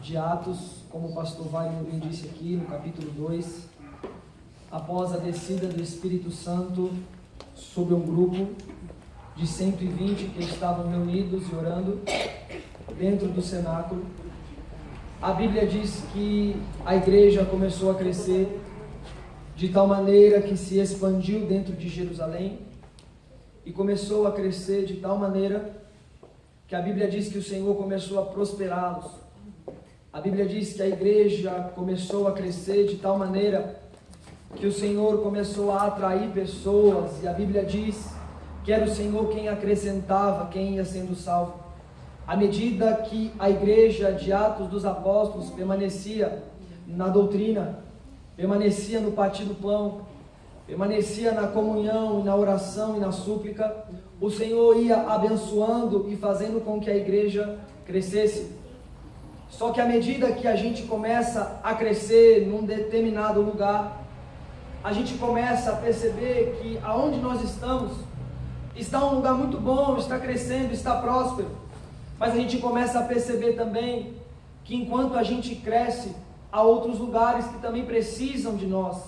de Atos, como o pastor Wagner bem disse aqui, no capítulo 2, após a descida do Espírito Santo sobre um grupo de 120 que estavam reunidos e orando dentro do cenáculo, a Bíblia diz que a igreja começou a crescer de tal maneira que se expandiu dentro de Jerusalém e começou a crescer de tal maneira que a Bíblia diz que o Senhor começou a prosperá-los. A Bíblia diz que a igreja começou a crescer de tal maneira que o Senhor começou a atrair pessoas, e a Bíblia diz que era o Senhor quem acrescentava, quem ia sendo salvo. À medida que a igreja de Atos dos Apóstolos permanecia na doutrina, permanecia no partir do pão, permanecia na comunhão, na oração e na súplica, o Senhor ia abençoando e fazendo com que a igreja crescesse. Só que à medida que a gente começa a crescer num determinado lugar, a gente começa a perceber que aonde nós estamos está um lugar muito bom, está crescendo, está próspero. Mas a gente começa a perceber também que enquanto a gente cresce, há outros lugares que também precisam de nós.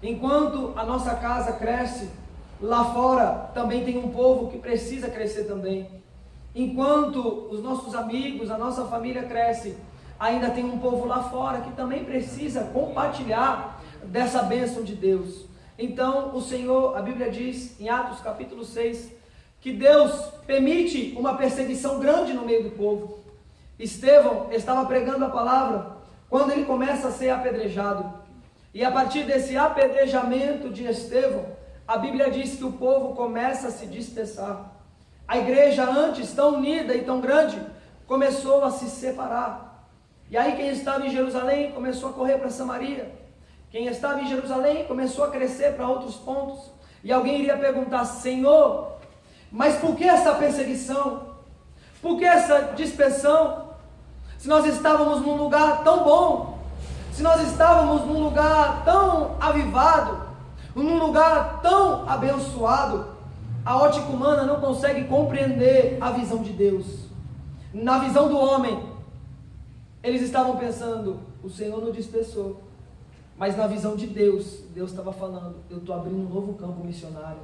Enquanto a nossa casa cresce, lá fora também tem um povo que precisa crescer também. Enquanto os nossos amigos, a nossa família cresce, ainda tem um povo lá fora que também precisa compartilhar dessa bênção de Deus. Então o Senhor, a Bíblia diz em Atos capítulo 6, que Deus permite uma perseguição grande no meio do povo. Estevão estava pregando a palavra quando ele começa a ser apedrejado. E a partir desse apedrejamento de Estevão, a Bíblia diz que o povo começa a se dispersar. A igreja, antes tão unida e tão grande, começou a se separar. E aí quem estava em Jerusalém começou a correr para Samaria. Quem estava em Jerusalém começou a crescer para outros pontos. E alguém iria perguntar: Senhor, mas por que essa perseguição? Por que essa dispersão? Se nós estávamos num lugar tão bom, se nós estávamos num lugar tão avivado, num lugar tão abençoado, a ótica humana não consegue compreender a visão de Deus. Na visão do homem, eles estavam pensando: o Senhor nos dispersou. Mas na visão de Deus, Deus estava falando: eu estou abrindo um novo campo missionário.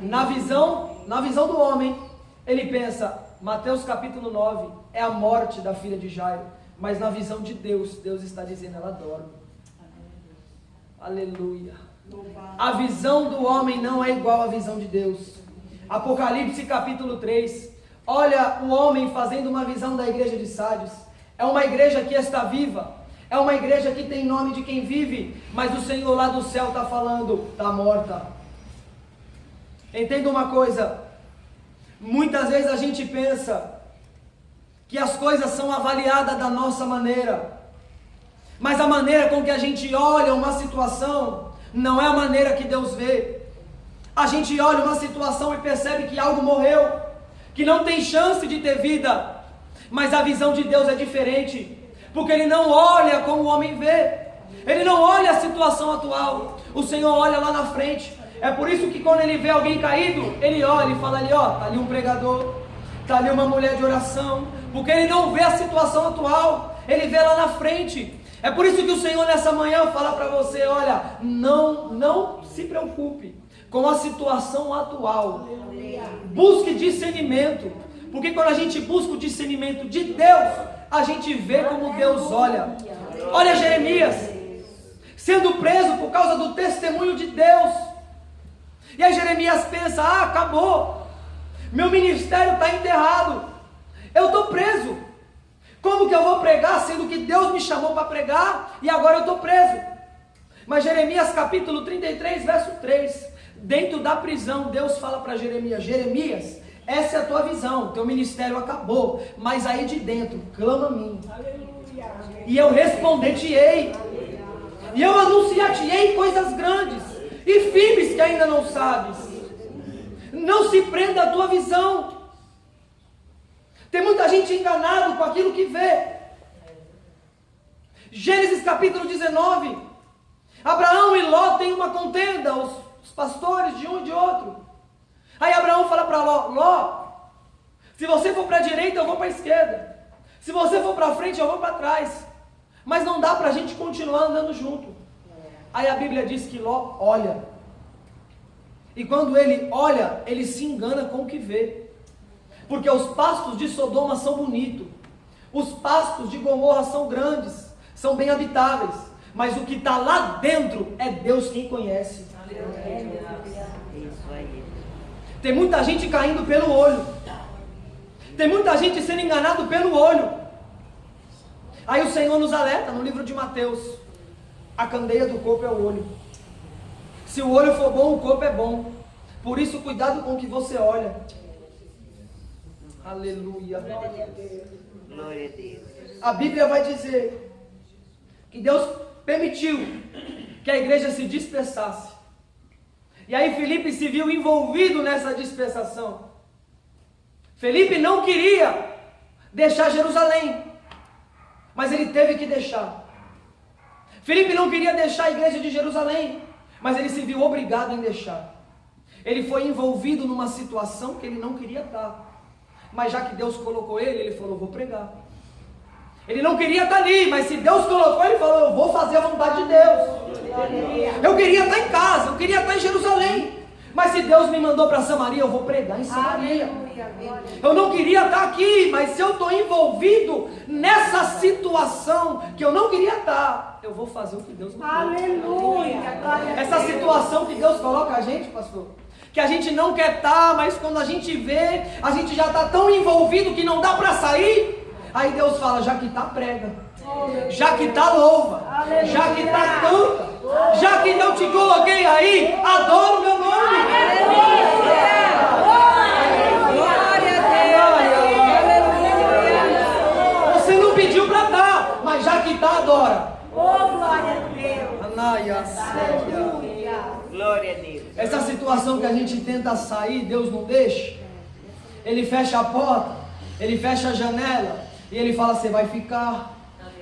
Na visão do homem, ele pensa: Mateus capítulo 9 é a morte da filha de Jairo. Mas na visão de Deus, Deus está dizendo: ela dorme. Aleluia. A visão do homem não é igual à visão de Deus. Apocalipse capítulo 3, olha o homem fazendo uma visão da igreja de Sardes. É uma igreja que está viva, é uma igreja que tem nome de quem vive, mas o Senhor lá do céu está falando: está morta. Entenda uma coisa, muitas vezes a gente pensa que as coisas são avaliadas da nossa maneira, mas a maneira com que a gente olha uma situação não é a maneira que Deus vê. A gente olha uma situação e percebe que algo morreu, que não tem chance de ter vida, mas a visão de Deus é diferente, porque Ele não olha como o homem vê, Ele não olha a situação atual, o Senhor olha lá na frente. É por isso que quando Ele vê alguém caído, Ele olha e fala ali: ó, está ali um pregador, está ali uma mulher de oração, porque Ele não vê a situação atual, Ele vê lá na frente. É por isso que o Senhor nessa manhã fala para você: olha, não se preocupe com a situação atual, busque discernimento, porque quando a gente busca o discernimento de Deus, a gente vê como Deus olha. Olha Jeremias, sendo preso por causa do testemunho de Deus, e aí Jeremias pensa: acabou, meu ministério está enterrado, eu estou preso, como que eu vou pregar, sendo que Deus me chamou para pregar, e agora eu estou preso? Mas Jeremias capítulo 33, verso 3, dentro da prisão, Deus fala para Jeremias: Jeremias, essa é a tua visão, teu ministério acabou, mas aí de dentro, clama a mim, e eu responder-te-ei, e eu anunciar-te-ei coisas grandes e firmes que ainda não sabes. Não se prenda à tua visão. Tem muita gente enganado com aquilo que vê. Gênesis capítulo 19, Abraão e Ló têm uma contenda, os pastores de um e de outro. Aí Abraão fala para Ló: Ló, se você for para a direita, eu vou para a esquerda. Se você for para frente, eu vou para trás. Mas não dá para a gente continuar andando junto. Aí a Bíblia diz que Ló olha. E quando ele olha, ele se engana com o que vê. Porque os pastos de Sodoma são bonitos. Os pastos de Gomorra são grandes, são bem habitáveis. Mas o que está lá dentro é Deus quem conhece. Tem muita gente caindo pelo olho. Tem muita gente sendo enganado pelo olho. Aí o Senhor nos alerta no livro de Mateus: a candeia do corpo é o olho. Se o olho for bom, o corpo é bom. Por isso, cuidado com o que você olha. Aleluia. Glória a Deus. A Bíblia vai dizer que Deus permitiu que a igreja se dispersasse. E aí Felipe se viu envolvido nessa dispersação. Felipe não queria deixar Jerusalém, mas ele teve que deixar. Felipe não queria deixar a igreja de Jerusalém, mas ele se viu obrigado em deixar. Ele foi envolvido numa situação que ele não queria estar. Mas já que Deus colocou ele, ele falou: vou pregar. Ele não queria estar ali, mas se Deus colocou, ele falou: eu vou fazer a vontade de Deus. Eu queria estar em casa, eu queria estar em Jerusalém. Mas se Deus me mandou para Samaria, eu vou pregar em Samaria. Eu não queria estar aqui, mas se eu estou envolvido nessa situação que eu não queria estar, eu vou fazer o que Deus mandou. Aleluia. Essa situação que Deus coloca a gente, pastor, que a gente não quer estar, mas quando a gente vê, a gente já está tão envolvido que não dá para sair. Aí Deus fala: já que está, prega. Já que está, louva. Já que está, canta. Já que eu te coloquei aí, adora o meu nome. Você não pediu para estar, mas já que está, adora. Glória a Deus. Essa situação que a gente tenta sair, Deus não deixa. Ele fecha a porta, ele fecha a janela e ele fala: você vai ficar,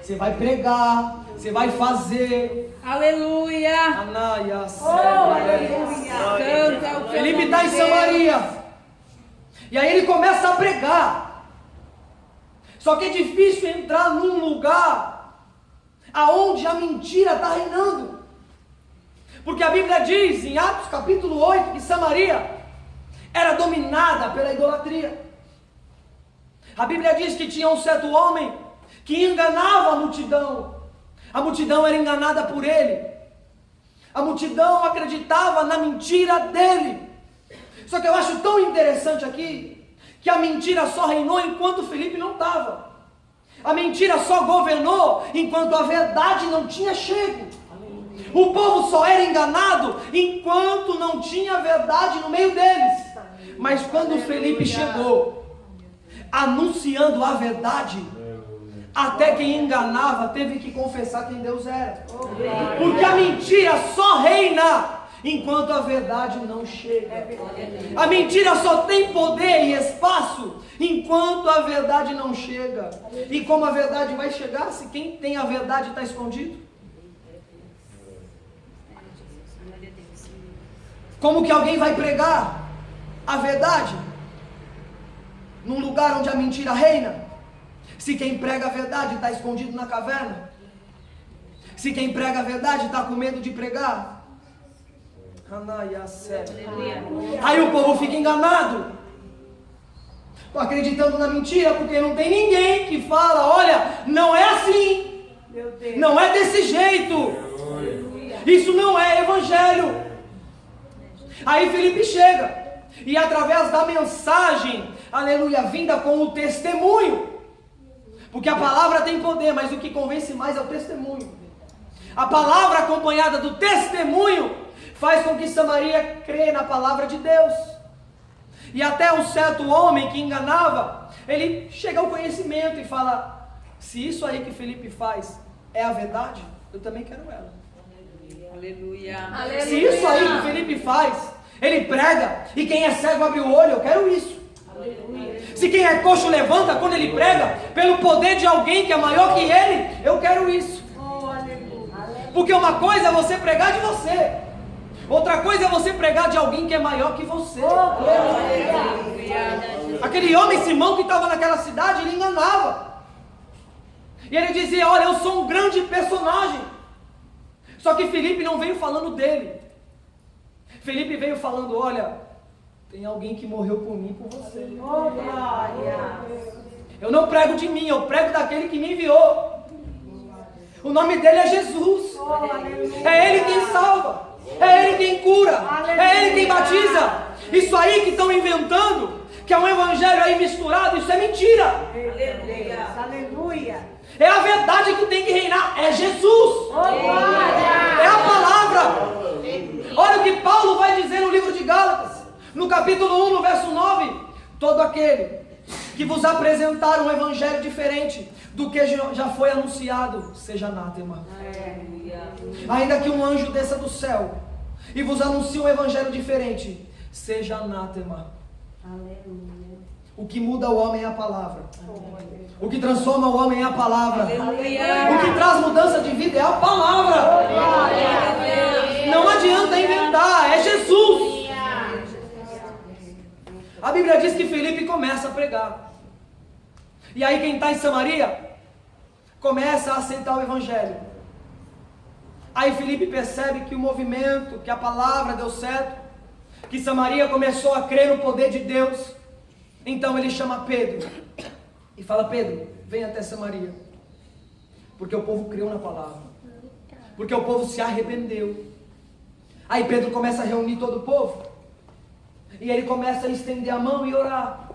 você vai pregar, você vai fazer. Aleluia. Anaia, Aleluia. Felipe está em Samaria. E aí ele começa a pregar. Só que é difícil entrar num lugar aonde a mentira está reinando. Porque a Bíblia diz em Atos capítulo 8 que Samaria era dominada pela idolatria. A Bíblia diz que tinha um certo homem que enganava a multidão. A multidão era enganada por ele. A multidão acreditava na mentira dele. Só que eu acho tão interessante aqui que a mentira só reinou enquanto Felipe não estava. A mentira só governou enquanto a verdade não tinha chego. O povo só era enganado enquanto não tinha verdade no meio deles. Mas quando Felipe chegou, anunciando a verdade, até quem enganava teve que confessar quem Deus era. Porque a mentira só reina enquanto a verdade não chega. A mentira só tem poder e espaço enquanto a verdade não chega. E como a verdade vai chegar se quem tem a verdade está escondido? Como que alguém vai pregar a verdade num lugar onde a mentira reina? Se quem prega a verdade está escondido na caverna? Se quem prega a verdade está com medo de pregar? Aí o povo fica enganado, acreditando na mentira, porque não tem ninguém que fala: olha, não é assim, não é desse jeito, isso não é evangelho. Aí Felipe chega, e através da mensagem, aleluia, vinda com o testemunho, porque a palavra tem poder, mas o que convence mais é o testemunho. A palavra acompanhada do testemunho faz com que Samaria crê na palavra de Deus. E até um certo homem que enganava, ele chega ao conhecimento e fala: se isso aí que Felipe faz é a verdade, eu também quero ela. Aleluia. Se isso aí que Felipe faz, ele prega, e quem é cego abre o olho, eu quero isso. Se quem é coxo levanta quando ele prega, pelo poder de alguém que é maior que ele, eu quero isso. Porque uma coisa é você pregar de você, outra coisa é você pregar de alguém que é maior que você. Aquele homem Simão que estava naquela cidade, ele enganava. E ele dizia: olha, eu sou um grande personagem. Só que Filipe não veio falando dele. Filipe veio falando: olha, tem alguém que morreu por mim, por você. Oh, glória. Eu não prego de mim, eu prego daquele que me enviou. O nome dele é Jesus. É Ele quem salva. É Ele quem cura. É Ele quem batiza. Isso aí que estão inventando, que é um evangelho aí misturado, isso é mentira. Aleluia. É a verdade que tem que reinar. É Jesus. É a palavra. Olha o que Paulo vai dizer no livro de Gálatas, no capítulo 1, no verso 9. Todo aquele que vos apresentar um evangelho diferente do que já foi anunciado, seja anátema. Ainda que um anjo desça do céu e vos anuncie um evangelho diferente, seja anátema. O que muda o homem é a palavra. O que transforma o homem é a palavra. O que traz mudança de vida é a palavra. Não adianta inventar, é Jesus. A Bíblia diz que Filipe começa a pregar. E aí quem está em Samaria começa a aceitar o evangelho. Aí Filipe percebe que o movimento, que a palavra deu certo, que Samaria começou a crer no poder de Deus. Então ele chama Pedro e fala: Pedro, vem até Samaria. Porque o povo creu na palavra. Porque o povo se arrependeu. Aí Pedro começa a reunir todo o povo. E ele começa a estender a mão e orar.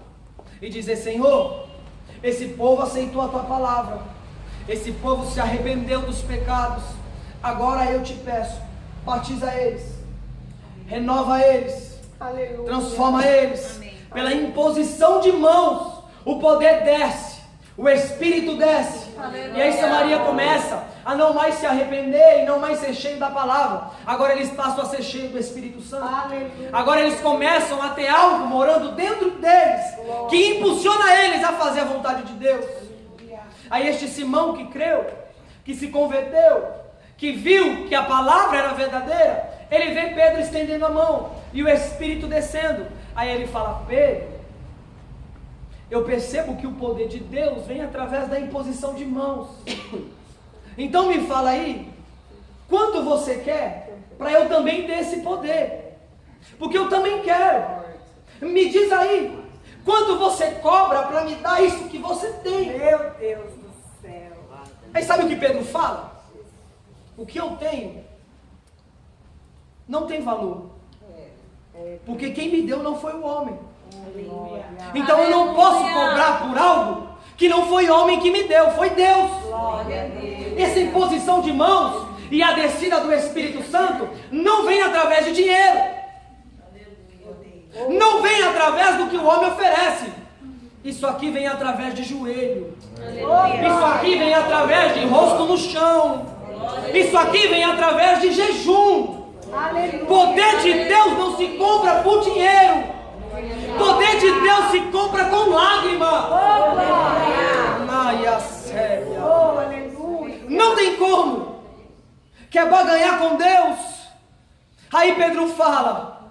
E dizer: Senhor, esse povo aceitou a tua palavra. Esse povo se arrependeu dos pecados. Agora eu te peço, batiza eles. Renova eles. Aleluia. Transforma eles. Amém. Pela imposição de mãos, o poder desce. O Espírito desce. Aleluia. E aí Samaria começa a não mais se arrepender e não mais ser cheio da palavra. Agora eles passam a ser cheios do Espírito Santo. Aleluia. Agora eles começam a ter algo morando dentro deles, que impulsiona eles a fazer a vontade de Deus. Aí este Simão que creu, que se converteu, que viu que a palavra era verdadeira, ele vê Pedro estendendo a mão e o Espírito descendo. Aí ele fala: Pedro, eu percebo que o poder de Deus vem através da imposição de mãos. Então me fala aí, quanto você quer para eu também ter esse poder? Porque eu também quero. Me diz aí, quanto você cobra para me dar isso que você tem? Meu Deus do céu. Aí sabe o que Pedro fala? O que eu tenho não tem valor. Porque quem me deu não foi o homem. Então eu não posso cobrar por algo que não foi homem que me deu, foi Deus. Essa imposição de mãos e a descida do Espírito Santo não vem através de dinheiro. Não vem através do que o homem oferece. Isso aqui vem através de joelho. Isso aqui vem através de rosto no chão. Isso aqui vem através de jejum. Poder de Deus não se compra por dinheiro. Poder de Deus se compra com lágrima. Não tem como. Quer barganhar com Deus? Aí Pedro fala: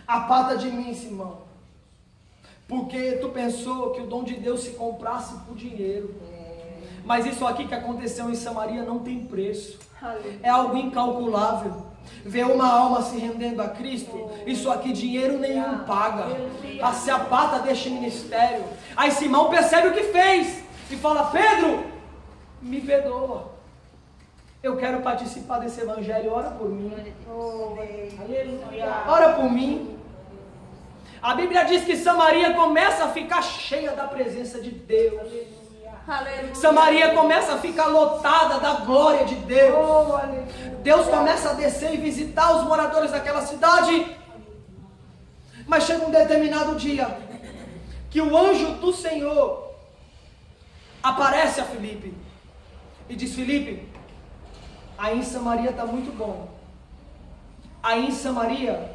aparta de mim, Simão, porque tu pensou que o dom de Deus se comprasse por dinheiro. Mas isso aqui que aconteceu em Samaria não tem preço. É algo incalculável. Ver uma alma se rendendo a Cristo, isso aqui dinheiro nenhum paga. Se aparta deste ministério. Aí Simão percebe o que fez e fala: Pedro, me perdoa. Eu quero participar desse evangelho, ora por mim. Ora por mim. A Bíblia diz que Samaria começa a ficar cheia da presença de Deus. Samaria começa a ficar lotada da glória de Deus. Deus começa a descer e visitar os moradores daquela cidade. Mas chega um determinado dia que o anjo do Senhor aparece a Filipe e diz: Filipe, aí em Samaria está muito bom. Aí em Samaria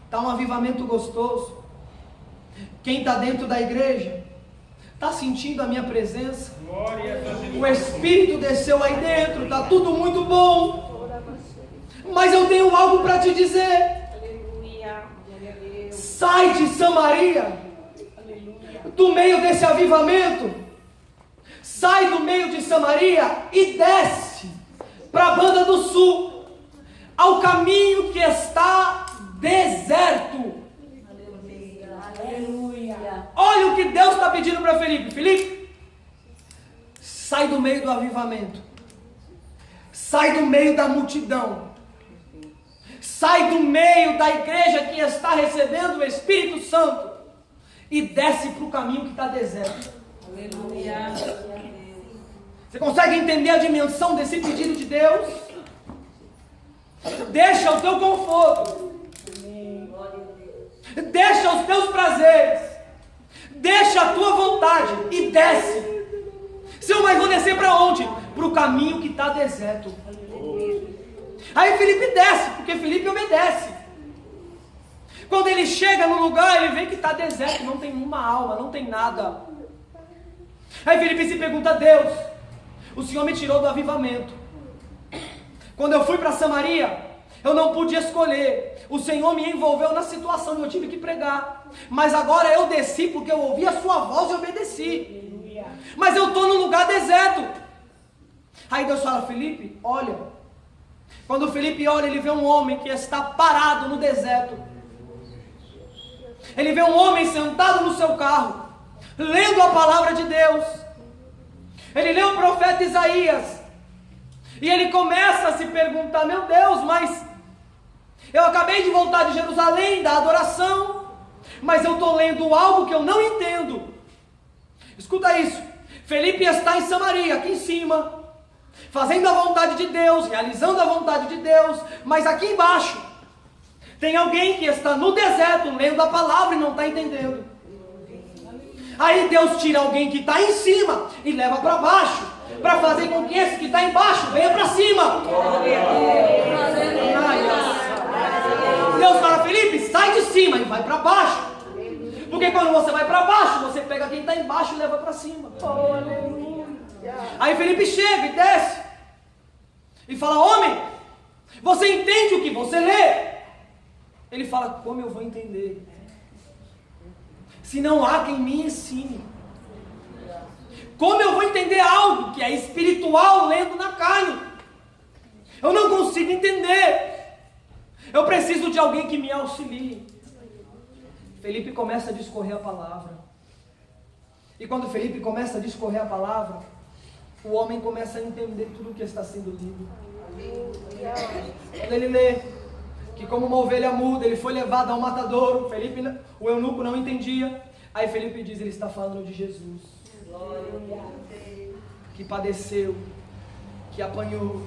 está um avivamento gostoso. Quem está dentro da igreja está sentindo a minha presença. O Espírito desceu aí dentro, está tudo muito bom. Mas eu tenho algo para te dizer. Sai de Samaria, do meio desse avivamento. sai do meio de Samaria e desce para a banda do sul, ao caminho que está deserto. Aleluia. Olha o que Deus está pedindo para Felipe. Felipe, sai do meio do avivamento. Sai do meio da multidão. Sai do meio da igreja que está recebendo o Espírito Santo e desce para o caminho que está deserto. Aleluia. Você consegue entender a dimensão desse pedido de Deus? Deixa o teu conforto. Deixa os teus prazeres. Deixa a tua vontade e desce. Senhor, mas vou descer para onde? Para o caminho que está deserto. Aí Felipe desce, porque Felipe obedece. Quando ele chega no lugar, ele vê que está deserto, não tem uma alma, não tem nada. Aí Felipe se pergunta a Deus: o Senhor me tirou do avivamento. Quando eu fui para Samaria, eu não pude escolher. O Senhor me envolveu na situação e eu tive que pregar. Mas agora eu desci porque eu ouvi a sua voz e obedeci. Mas eu estou num lugar deserto. Aí Deus fala: Felipe, olha. Quando o Felipe olha, ele vê um homem que está parado no deserto. Ele vê um homem sentado no seu carro, lendo a palavra de Deus. Ele lê o profeta Isaías. E ele começa a se perguntar: meu Deus, mas eu acabei de voltar de Jerusalém, da adoração, mas eu estou lendo algo que eu não entendo. Escuta isso. Felipe está em Samaria, aqui em cima, fazendo a vontade de Deus, realizando a vontade de Deus, mas aqui embaixo tem alguém que está no deserto, lendo a palavra e não está entendendo. Aí Deus tira alguém que está em cima e leva para baixo, para fazer com que esse que está embaixo venha para cima. Deus fala: Felipe, sai de cima e vai para baixo. Porque quando você vai para baixo, você pega quem está embaixo e leva para cima. Aí Felipe chega e desce e fala: homem, você entende o que você lê? Ele fala: como eu vou entender? Se não há quem me ensine. Como eu vou entender algo que é espiritual lendo na carne? Eu não consigo entender. Eu preciso de alguém que me auxilie. Felipe começa a discorrer a palavra. E quando Felipe começa a discorrer a palavra, o homem começa a entender tudo o que está sendo lido. Quando ele lê que como uma ovelha muda, ele foi levado ao matadouro, o eunuco não entendia. Aí Felipe diz: ele está falando de Jesus, que padeceu, que apanhou,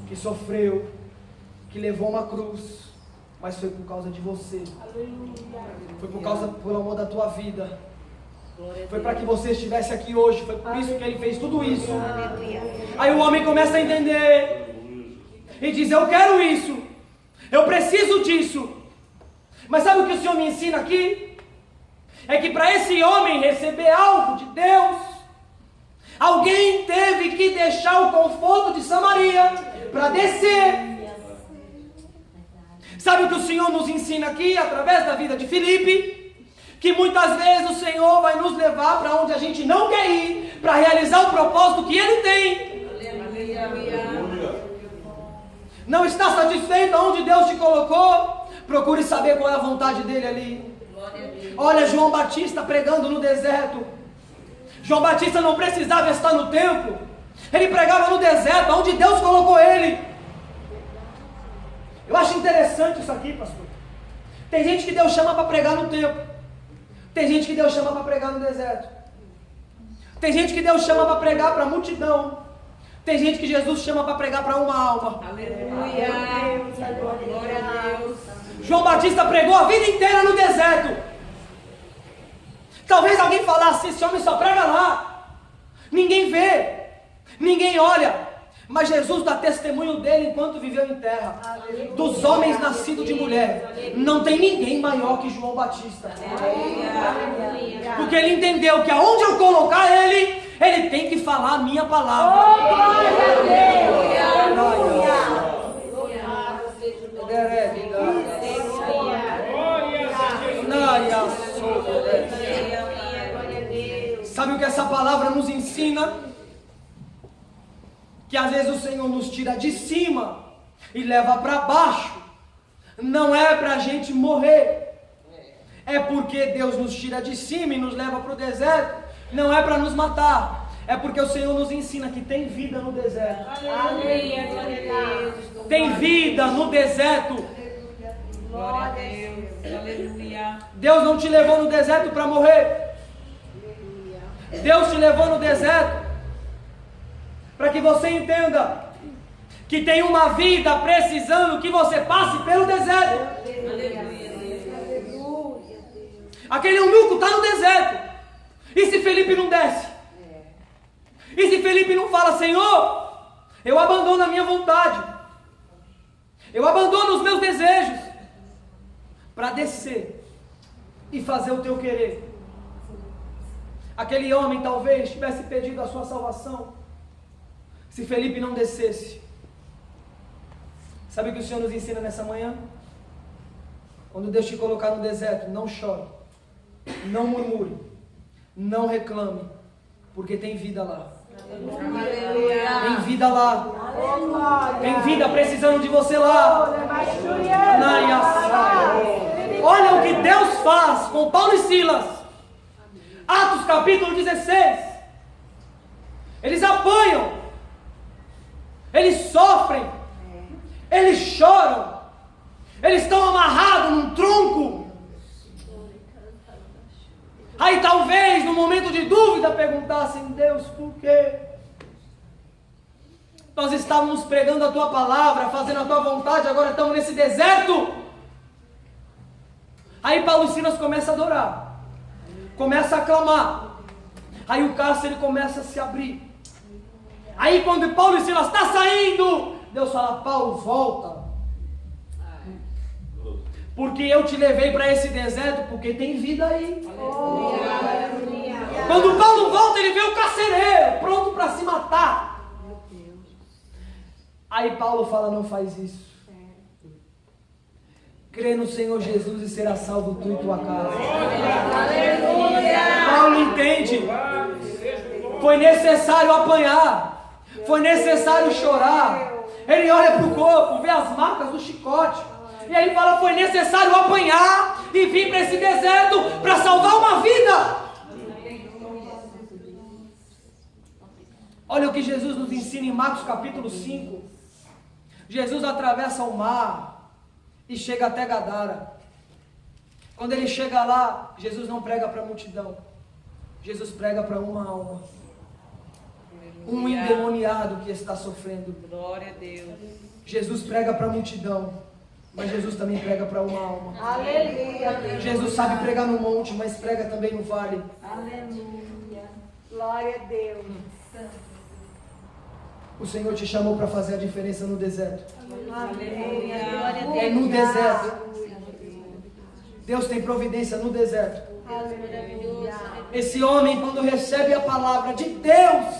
que sofreu, que levou uma cruz, mas foi por causa de você. Foi por amor da tua vida. Foi para que você estivesse aqui hoje. Foi por isso que ele fez tudo isso. Aí o homem começa a entender e diz: eu quero isso, eu preciso disso. Mas sabe o que o Senhor me ensina aqui? É que para esse homem receber algo de Deus, alguém teve que deixar o conforto de Samaria para descer. Sabe o que o Senhor nos ensina aqui, através da vida de Felipe? Que muitas vezes o Senhor vai nos levar para onde a gente não quer ir, para realizar o propósito que Ele tem. Não está satisfeito onde Deus te colocou? Procure saber qual é a vontade dEle ali. Olha João Batista pregando no deserto. João Batista não precisava estar no templo. Ele pregava no deserto, onde Deus colocou ele. Eu acho interessante isso aqui, pastor. Tem gente que Deus chama para pregar no templo. Tem gente que Deus chama para pregar no deserto. Tem gente que Deus chama para pregar para a multidão. Tem gente que Jesus chama para pregar para uma alma. Aleluia. Glória a Deus. João Batista pregou a vida inteira no deserto. Talvez alguém falasse: esse homem só prega lá. Ninguém vê, ninguém olha. Mas Jesus dá testemunho dele enquanto viveu em terra. Aleluia. Dos homens nascidos de mulher, não tem ninguém maior que João Batista. Aleluia. Porque ele entendeu que aonde eu colocar ele, ele tem que falar a minha palavra. Glória a Deus. Sabe o que essa palavra nos ensina? que às vezes o Senhor nos tira de cima e leva para baixo, não é para a gente morrer. É porque Deus nos tira de cima e nos leva para o deserto, não é para nos matar. É porque o Senhor nos ensina que tem vida no deserto. Aleluia, glória a Deus. Tem vida no deserto. Glória a Deus. Aleluia. Deus não te levou no deserto para morrer. Deus te levou no deserto para que você entenda que tem uma vida precisando que você passe pelo deserto. Aquele eunuco está no deserto. E se Felipe não desce? E se Felipe não fala, Senhor, eu abandono a minha vontade, eu abandono os meus desejos, para descer e fazer o teu querer. Aquele homem talvez tivesse pedido a sua salvação, se Felipe não descesse. Sabe o que o Senhor nos ensina nessa manhã? Quando Deus te colocar no deserto, não chore, não murmure, não reclame, porque tem vida lá. Tem vida lá. Tem vida precisando de você lá. Olha o que Deus faz com Paulo e Silas. Atos capítulo 16. Eles apanham, eles sofrem, eles choram, eles estão amarrados num tronco. Aí talvez no momento de dúvida perguntassem, Deus, por quê? Nós estávamos pregando a tua palavra, fazendo a tua vontade, agora estamos nesse deserto. Aí Paulo e Silas começam a adorar, começa a clamar. Aí o cárcere começa a se abrir. Aí quando Paulo e Silas estão saindo, Deus fala, Paulo, volta. Porque eu te levei para esse deserto, porque tem vida aí. Quando Paulo volta, ele vê o carcereiro, pronto para se matar. Aí Paulo fala, não faz isso. Crê no Senhor Jesus e será salvo tu e tua casa. Paulo entende. Foi necessário apanhar. Foi necessário chorar. Ele olha para o corpo, vê as marcas do chicote. E ele fala, foi necessário apanhar e vir para esse deserto para salvar uma vida. Olha o que Jesus nos ensina em Marcos capítulo 5. Jesus atravessa o mar e chega até Gadara. Quando ele chega lá, Jesus não prega para a multidão. Jesus prega para uma alma. Um endemoniado que está sofrendo. Glória a Deus. Jesus prega para a multidão, mas Jesus também prega para uma alma. Aleluia. Jesus sabe pregar no monte, mas prega também no vale. Aleluia. Glória a Deus. O Senhor te chamou para fazer a diferença no deserto. Aleluia. É no deserto. Deus tem providência no deserto. Esse homem, quando recebe a palavra de Deus,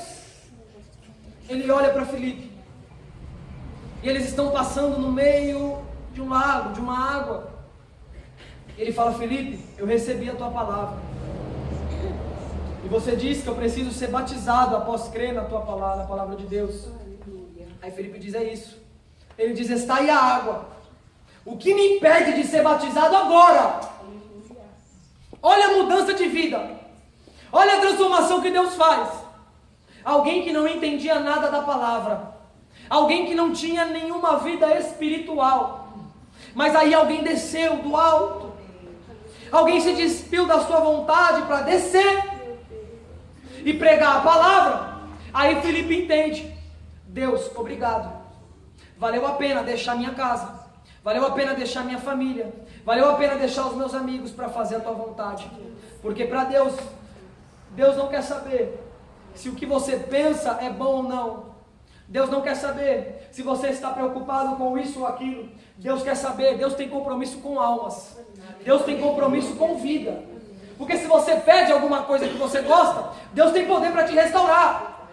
ele olha para Filipe. E eles estão passando no meio de um lago, de uma água. Ele fala, Filipe, eu recebi a tua palavra. E você disse que eu preciso ser batizado após crer na tua palavra, na palavra de Deus. Aí Filipe diz, é isso. Ele diz, está aí a água. O que me impede de ser batizado agora? Olha a mudança de vida. Olha a transformação que Deus faz. Alguém que não entendia nada da palavra. Alguém que não tinha nenhuma vida espiritual. Mas aí alguém desceu do alto. Alguém se despiu da sua vontade para descer e pregar a palavra. Aí Filipe entende. Deus, obrigado. Valeu a pena deixar minha casa. Valeu a pena deixar minha família. Valeu a pena deixar os meus amigos para fazer a tua vontade. Porque para Deus, Deus não quer saber se o que você pensa é bom ou não. Deus não quer saber se você está preocupado com isso ou aquilo. Deus quer saber, Deus tem compromisso com almas. Deus tem compromisso com vida. Porque se você pede alguma coisa que você gosta, Deus tem poder para te restaurar.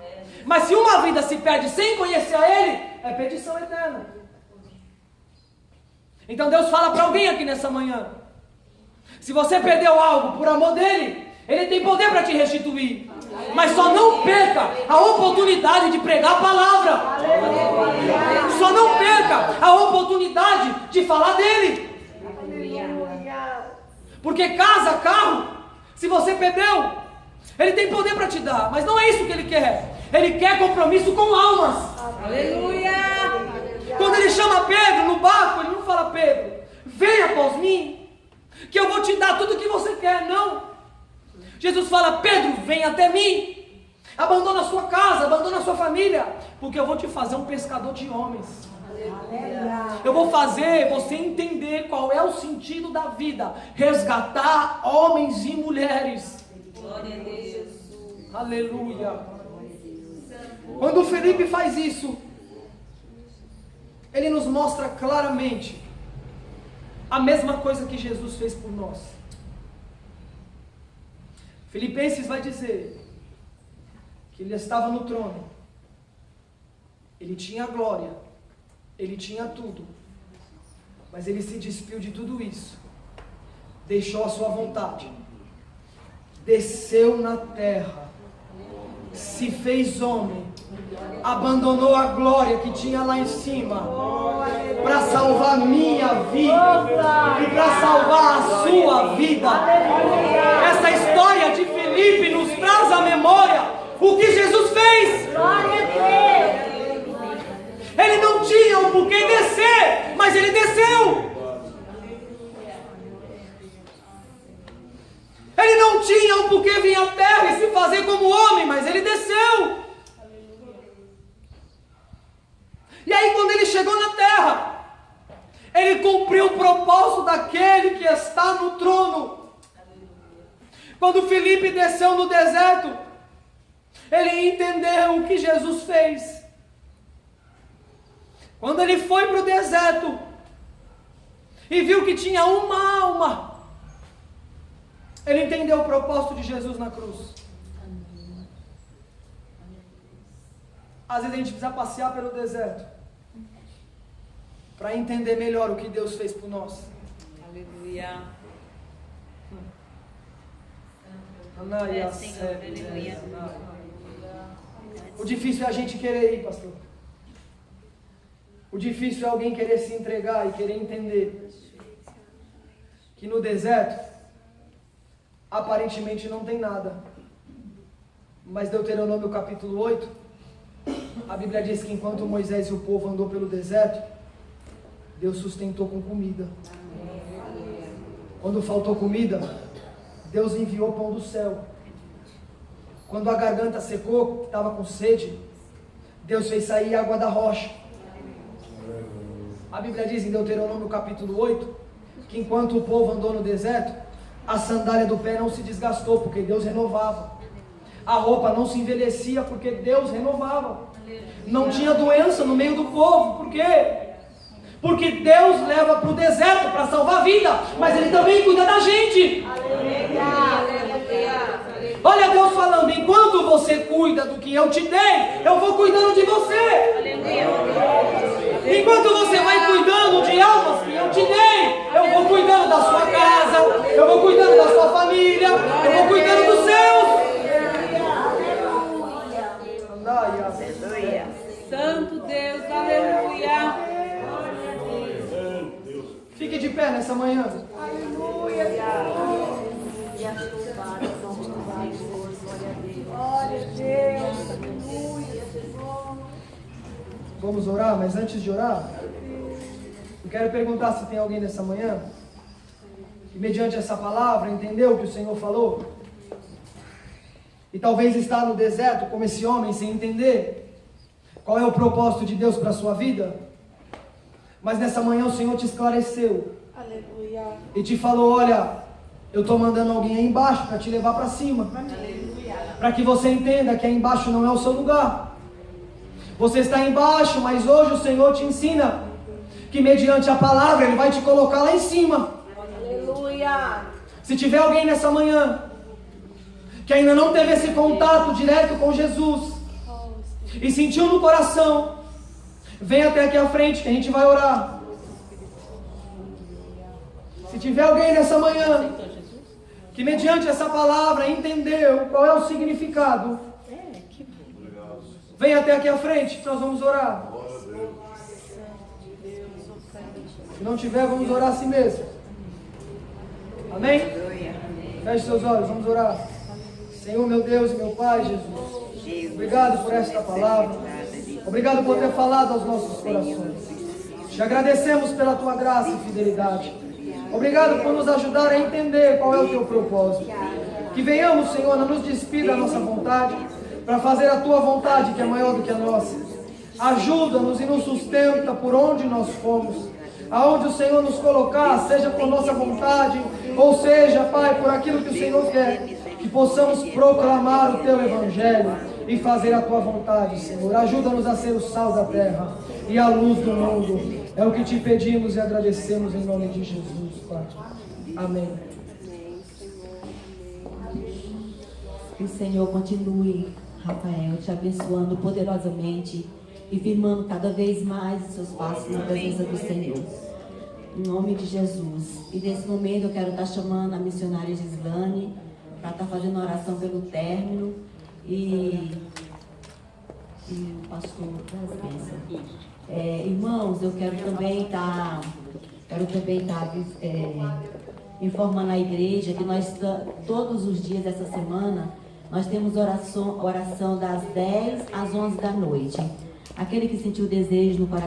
Mas se uma vida se perde sem conhecer a Ele, é perdição eterna. Então Deus fala para alguém aqui nessa manhã. Se você perdeu algo por amor dEle, Ele tem poder para te restituir. Mas só não perca a oportunidade de pregar a palavra. Só não perca a oportunidade de falar dele. Porque casa, carro, se você perdeu, ele tem poder para te dar. Mas não é isso que ele quer. Ele quer compromisso com almas. Aleluia. Quando ele chama Pedro no barco, ele não fala: Pedro, venha após mim, que eu vou te dar tudo o que você quer. Não. Jesus fala: Pedro, vem até mim. Abandona a sua casa, abandona a sua família, porque eu vou te fazer um pescador de homens. Eu vou fazer você entender qual é o sentido da vida. Resgatar homens e mulheres. Glória a Deus. Aleluia. Quando Felipe faz isso, ele nos mostra claramente a mesma coisa que Jesus fez por nós. Filipenses vai dizer que ele estava no trono, ele tinha a glória, ele tinha tudo, mas ele se despiu de tudo isso, deixou a sua vontade, desceu na terra, se fez homem, abandonou a glória que tinha lá em cima, para salvar minha vida e para salvar a sua vida. Essa história de Filipe nos traz à memória o que Jesus fez. Ele não tinha o porquê descer, mas ele desceu. Ele não tinha o porquê vir à terra e se fazer como homem, mas ele desceu. E aí, quando ele chegou na terra, ele cumpriu o propósito daquele que está no trono. Quando Filipe desceu no deserto, ele entendeu o que Jesus fez. Quando ele foi para o deserto e viu que tinha uma alma, ele entendeu o propósito de Jesus na cruz. Às vezes a gente precisa passear pelo deserto para entender melhor o que Deus fez por nós. Aleluia. Senhor, aleluia. O difícil é a gente querer ir, pastor. O difícil é alguém querer se entregar e querer entender que no deserto aparentemente não tem nada. Mas Deuteronômio capítulo 8, a Bíblia diz que enquanto Moisés e o povo andou pelo deserto, Deus sustentou com comida. Quando faltou comida, Deus enviou pão do céu. Quando a garganta secou, que estava com sede, Deus fez sair água da rocha. A Bíblia diz em Deuteronômio capítulo 8, que enquanto o povo andou no deserto, a sandália do pé não se desgastou, porque Deus renovava. A roupa não se envelhecia, porque Deus renovava. Não tinha doença no meio do povo. Por quê? Porque Deus leva para o deserto para salvar a vida, mas Ele também cuida da gente. Olha Deus falando: enquanto você cuida do que eu te dei, eu vou cuidando de você. Enquanto você vai cuidando de almas que eu te dei, eu vou cuidando da sua casa, eu vou cuidando da sua família, eu vou cuidando dos seus. Aleluia. Santo Deus, aleluia. Fique de pé nessa manhã. Vamos orar, mas antes de orar, eu quero perguntar se tem alguém nessa manhã que, mediante essa palavra, entendeu o que o Senhor falou e talvez está no deserto como esse homem, sem entender qual é o propósito de Deus para a sua vida. Mas nessa manhã o Senhor te esclareceu. Aleluia. E te falou: olha, eu estou mandando alguém aí embaixo para te levar para cima. Para que você entenda que aí embaixo não é o seu lugar. Você está embaixo, mas hoje o Senhor te ensina que mediante a palavra Ele vai te colocar lá em cima. Aleluia. Se tiver alguém nessa manhã que ainda não teve esse contato direto com Jesus e sentiu no coração, vem até aqui à frente que a gente vai orar. Se tiver alguém nessa manhã que mediante essa palavra entendeu qual é o significado, vem até aqui à frente, que nós vamos orar. Se não tiver, vamos orar assim mesmo. Amém? Feche seus olhos, vamos orar. Senhor, meu Deus e meu Pai, Jesus, obrigado por esta palavra. Obrigado por ter falado aos nossos corações. Te agradecemos pela tua graça e fidelidade. Obrigado por nos ajudar a entender qual é o teu propósito. Que venhamos, Senhor, a nos despir da nossa vontade, para fazer a tua vontade, que é maior do que a nossa. Ajuda-nos e nos sustenta por onde nós fomos. Aonde o Senhor nos colocar, seja por nossa vontade, ou seja, Pai, por aquilo que o Senhor quer, que possamos proclamar o teu evangelho e fazer a tua vontade, Senhor. Ajuda-nos a ser o sal da terra e a luz do mundo. É o que te pedimos e agradecemos em nome de Jesus, Pai. Amém. Que o Senhor continue, Rafael, te abençoando poderosamente e firmando cada vez mais os seus passos na presença do Senhor. Em nome de Jesus. E nesse momento eu quero estar chamando a missionária Gislane para estar fazendo oração pelo término e o pastor das bênçãos. Irmãos, eu quero também estar informando a igreja que nós todos os dias dessa semana nós temos oração das 10 às 11 da noite. Aquele que sentiu desejo no coração